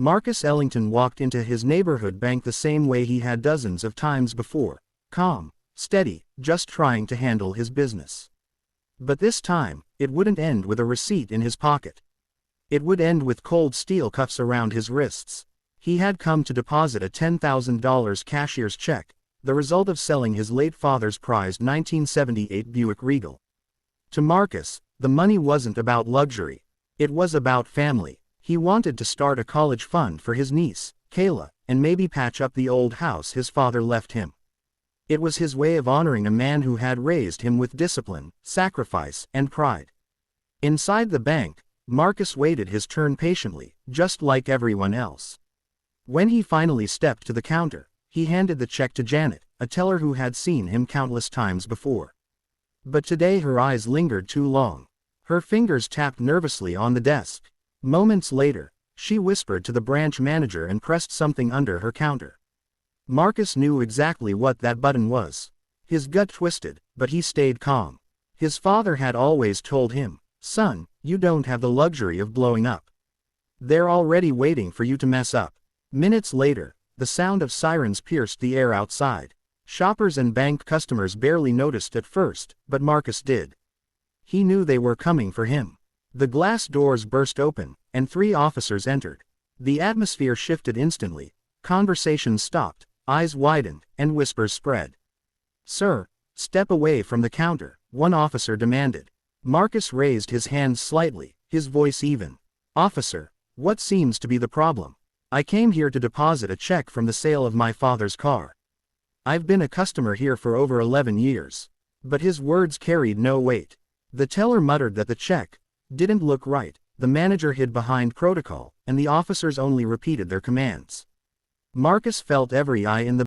Marcus Ellington walked into his neighborhood bank the same way he had dozens of times before, calm, steady, just trying to handle his business. But this time, it wouldn't end with a receipt in his pocket. It would end with cold steel cuffs around his wrists. He had come to deposit a $10,000 cashier's check, the result of selling his late father's prized 1978 Buick Regal. To Marcus, the money wasn't about luxury. It was about family. He wanted to start a college fund for his niece, Kayla, and maybe patch up the old house his father left him. It was his way of honoring a man who had raised him with discipline, sacrifice, and pride. Inside the bank, Marcus waited his turn patiently, just like everyone else. When he finally stepped to the counter, he handed the check to Janet, a teller who had seen him countless times before. But today her eyes lingered too long. Her fingers tapped nervously on the desk. Moments later, she whispered to the branch manager and pressed something under her counter. Marcus knew exactly what that button was. His gut twisted, but he stayed calm. His father had always told him, "Son, you don't have the luxury of blowing up. They're already waiting for you to mess up." Minutes later, the sound of sirens pierced the air outside. Shoppers and bank customers barely noticed at first, but Marcus did. He knew they were coming for him. The glass doors burst open, and 3 officers entered. The atmosphere shifted instantly. Conversations stopped, eyes widened, and whispers spread. "Sir, step away from the counter," one officer demanded. Marcus raised his hand slightly, his voice even. "Officer, what seems to be the problem? I came here to deposit a check from the sale of my father's car. I've been a customer here for over 11 years. But his words carried no weight. The teller muttered that the check didn't look right, the manager hid behind protocol, and the officers only repeated their commands. Marcus felt every eye in the